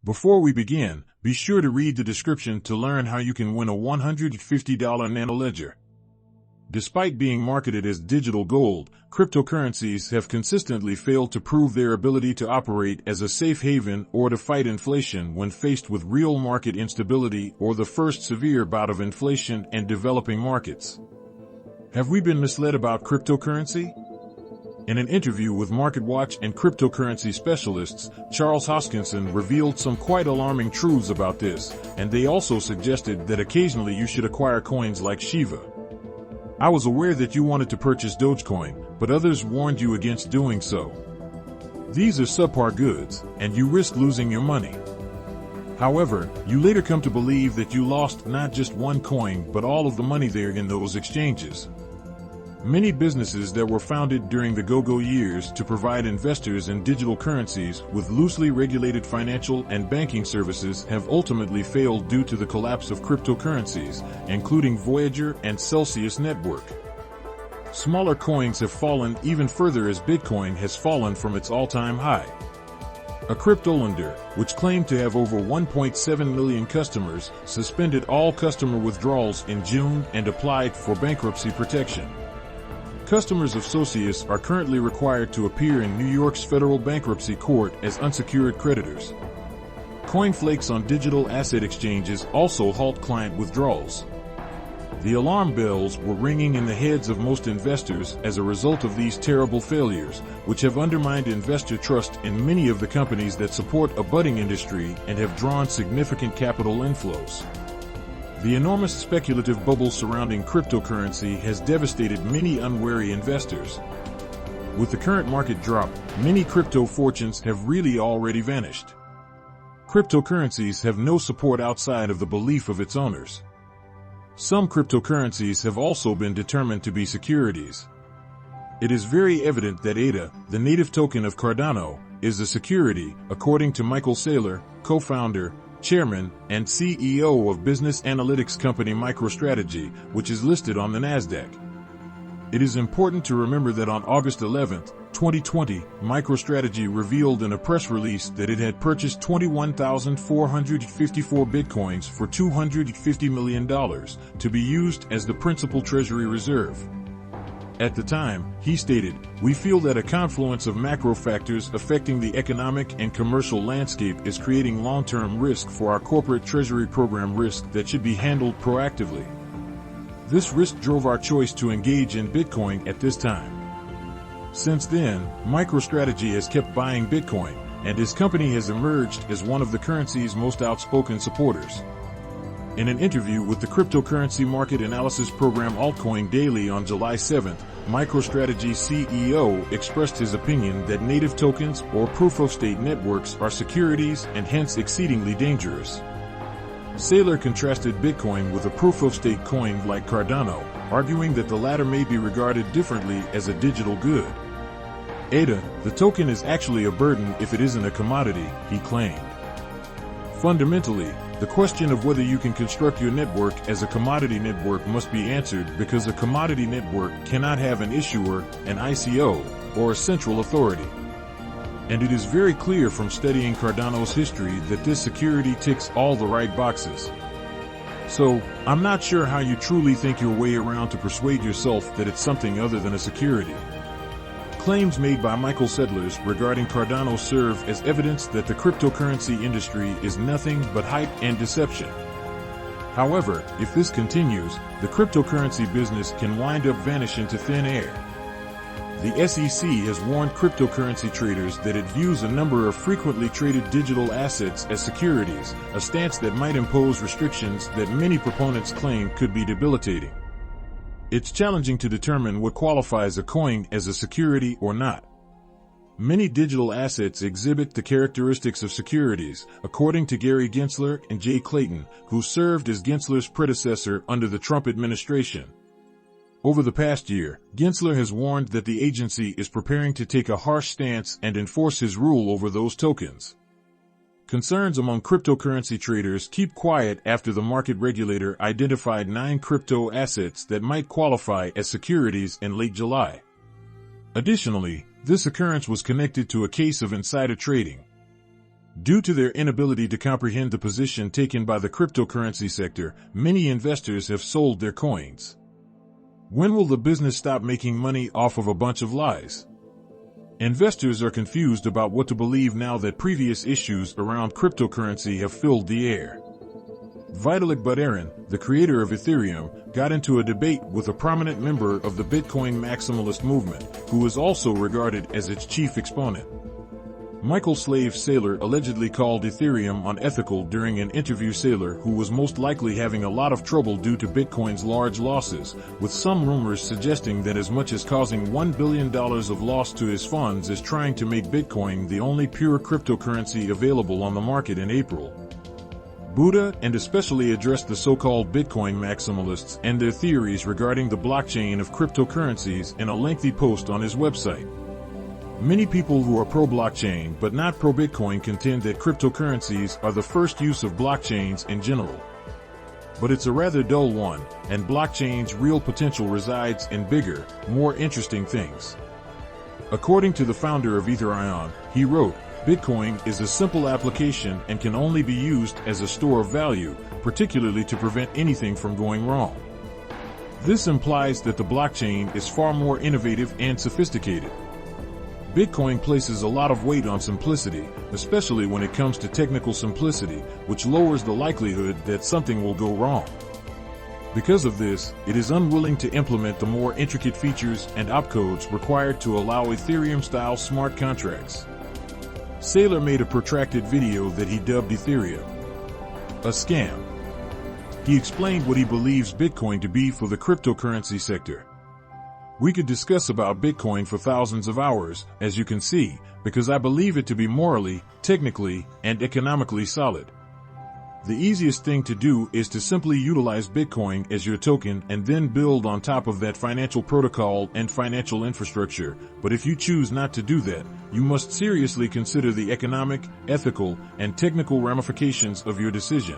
Before we begin, be sure to read the description to learn how you can win a $150 nano ledger. Despite being marketed as digital gold, cryptocurrencies have consistently failed to prove their ability to operate as a safe haven or to fight inflation when faced with real market instability or the first severe bout of inflation in developing markets. Have we been misled about cryptocurrency? In an interview with MarketWatch and cryptocurrency specialists, Charles Hoskinson revealed some quite alarming truths about this, and they also suggested that occasionally you should acquire coins like Shiba. I was aware that you wanted to purchase Dogecoin, but others warned you against doing so. These are subpar goods, and you risk losing your money. However, you later come to believe that you lost not just one coin but all of the money there in those exchanges. Many businesses that were founded during the go-go years to provide investors in digital currencies with loosely regulated financial and banking services have ultimately failed due to the collapse of cryptocurrencies, including Voyager and Celsius Network. Smaller coins have fallen even further as Bitcoin has fallen from its all-time high. A cryptolender, which claimed to have over 1.7 million customers, suspended all customer withdrawals in June and applied for bankruptcy protection. Customers of Celsius are currently required to appear in New York's federal bankruptcy court as unsecured creditors. Coin flakes on digital asset exchanges also halt client withdrawals. The alarm bells were ringing in the heads of most investors as a result of these terrible failures, which have undermined investor trust in many of the companies that support a budding industry and have drawn significant capital inflows. The enormous speculative bubble surrounding cryptocurrency has devastated many unwary investors. With the current market drop, many crypto fortunes have really already vanished. Cryptocurrencies have no support outside of the belief of its owners. Some cryptocurrencies have also been determined to be securities. It is very evident that ADA, the native token of Cardano, is a security, according to Michael Saylor, co-founder, Chairman, and CEO of business analytics company MicroStrategy, which is listed on the Nasdaq. It is important to remember that on August 11, 2020, MicroStrategy revealed in a press release that it had purchased 21,454 bitcoins for $250 million to be used as the principal treasury reserve. At the time, he stated, "We feel that a confluence of macro factors affecting the economic and commercial landscape is creating long-term risk for our corporate treasury program risk that should be handled proactively. This risk drove our choice to engage in Bitcoin at this time." Since then, MicroStrategy has kept buying Bitcoin, and his company has emerged as one of the currency's most outspoken supporters. In an interview with the cryptocurrency market analysis program Altcoin Daily on July 7, MicroStrategy CEO expressed his opinion that native tokens or proof-of-stake networks are securities and hence exceedingly dangerous. Saylor contrasted Bitcoin with a proof-of-stake coin like Cardano, arguing that the latter may be regarded differently as a digital good. ADA, the token is actually a burden if it isn't a commodity, he claimed. Fundamentally, the question of whether you can construct your network as a commodity network must be answered because a commodity network cannot have an issuer, an ICO, or a central authority. And it is very clear from studying Cardano's history that this security ticks all the right boxes. So, I'm not sure how you truly think your way around to persuade yourself that it's something other than a security. Claims made by Michael Settlers regarding Cardano serve as evidence that the cryptocurrency industry is nothing but hype and deception. However, if this continues, the cryptocurrency business can wind up vanish into thin air. The SEC has warned cryptocurrency traders that it views a number of frequently traded digital assets as securities, a stance that might impose restrictions that many proponents claim could be debilitating. It's challenging to determine what qualifies a coin as a security or not. Many digital assets exhibit the characteristics of securities, according to Gary Gensler and Jay Clayton, who served as Gensler's predecessor under the Trump administration. Over the past year, Gensler has warned that the agency is preparing to take a harsh stance and enforce his rule over those tokens. Concerns among cryptocurrency traders keep quiet after the market regulator identified 9 crypto assets that might qualify as securities in late July. Additionally, this occurrence was connected to a case of insider trading. Due to their inability to comprehend the position taken by the cryptocurrency sector, many investors have sold their coins. When will the business stop making money off of a bunch of lies? Investors are confused about what to believe now that previous issues around cryptocurrency have filled the air. Vitalik Buterin, the creator of Ethereum, got into a debate with a prominent member of the Bitcoin maximalist movement, who is also regarded as its chief exponent. Michael Slave Saylor allegedly called Ethereum unethical during an interview. Saylor, who was most likely having a lot of trouble due to Bitcoin's large losses, with some rumors suggesting that as much as causing $1 billion of loss to his funds is trying to make Bitcoin the only pure cryptocurrency available on the market in April. Buddha and especially addressed the so-called Bitcoin maximalists and their theories regarding the blockchain of cryptocurrencies in a lengthy post on his website. Many people who are pro-blockchain but not pro-Bitcoin contend that cryptocurrencies are the first use of blockchains in general. But it's a rather dull one, and blockchain's real potential resides in bigger, more interesting things. According to the founder of Ethereum, he wrote, "Bitcoin is a simple application and can only be used as a store of value, particularly to prevent anything from going wrong." This implies that the blockchain is far more innovative and sophisticated. Bitcoin places a lot of weight on simplicity, especially when it comes to technical simplicity, which lowers the likelihood that something will go wrong. Because of this, it is unwilling to implement the more intricate features and opcodes required to allow Ethereum-style smart contracts. Saylor made a protracted video that he dubbed Ethereum a scam. He explained what he believes Bitcoin to be for the cryptocurrency sector. We could discuss about Bitcoin for thousands of hours, as you can see, because I believe it to be morally, technically, and economically solid. The easiest thing to do is to simply utilize Bitcoin as your token and then build on top of that financial protocol and financial infrastructure, but if you choose not to do that, you must seriously consider the economic, ethical, and technical ramifications of your decision.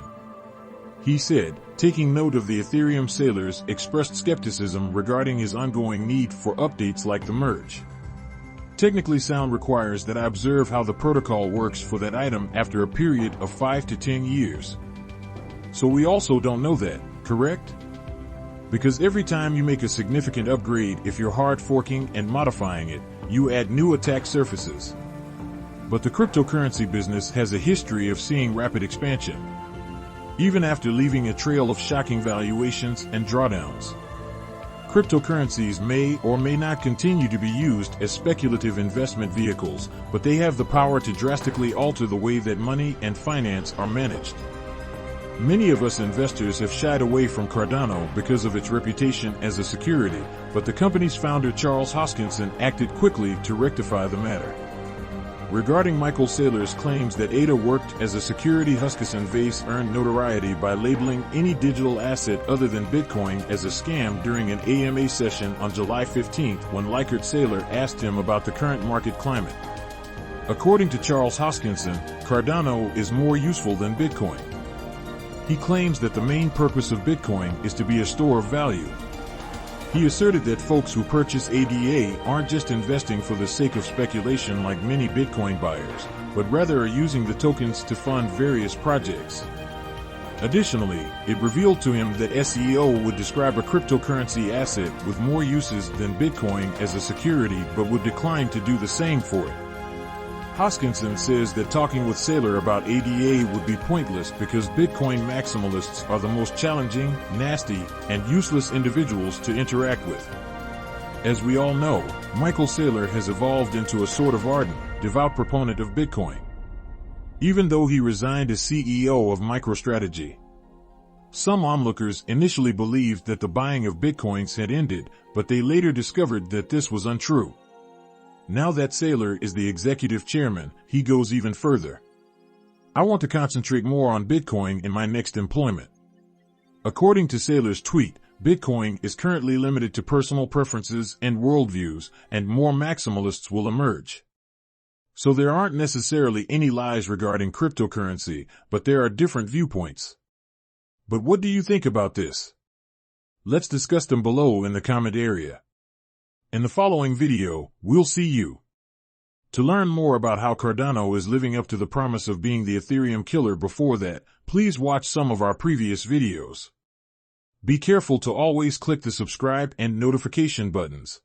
He said, taking note of the Ethereum sailors expressed skepticism regarding his ongoing need for updates like the merge. Technically sound requires that I observe how the protocol works for that item after a period of 5 to 10 years. So we also don't know that, correct? Because every time you make a significant upgrade, if you're hard forking and modifying it, you add new attack surfaces. But the cryptocurrency business has a history of seeing rapid expansion, even after leaving a trail of shocking valuations and drawdowns. Cryptocurrencies may or may not continue to be used as speculative investment vehicles, but they have the power to drastically alter the way that money and finance are managed. Many of us investors have shied away from Cardano because of its reputation as a security, but the company's founder Charles Hoskinson acted quickly to rectify the matter. Regarding Michael Saylor's claims that ADA worked as a security, Hoskinson Vase earned notoriety by labeling any digital asset other than Bitcoin as a scam during an AMA session on July 15 when Likert Saylor asked him about the current market climate. According to Charles Hoskinson, Cardano is more useful than Bitcoin. He claims that the main purpose of Bitcoin is to be a store of value. He asserted that folks who purchase ADA aren't just investing for the sake of speculation like many Bitcoin buyers, but rather are using the tokens to fund various projects. Additionally, it revealed to him that SEO would describe a cryptocurrency asset with more uses than Bitcoin as a security but would decline to do the same for it. Hoskinson says that talking with Saylor about ADA would be pointless because Bitcoin maximalists are the most challenging, nasty, and useless individuals to interact with. As we all know, Michael Saylor has evolved into a sort of ardent, devout proponent of Bitcoin, even though he resigned as CEO of MicroStrategy. Some onlookers initially believed that the buying of Bitcoins had ended, but they later discovered that this was untrue. Now that Saylor is the executive chairman, he goes even further. I want to concentrate more on Bitcoin in my next employment. According to Saylor's tweet, Bitcoin is currently limited to personal preferences and worldviews, and more maximalists will emerge. So there aren't necessarily any lies regarding cryptocurrency, but there are different viewpoints. But what do you think about this? Let's discuss them below in the comment area. In the following video, we'll see you. To learn more about how Cardano is living up to the promise of being the Ethereum killer before that, please watch some of our previous videos. Be careful to always click the subscribe and notification buttons.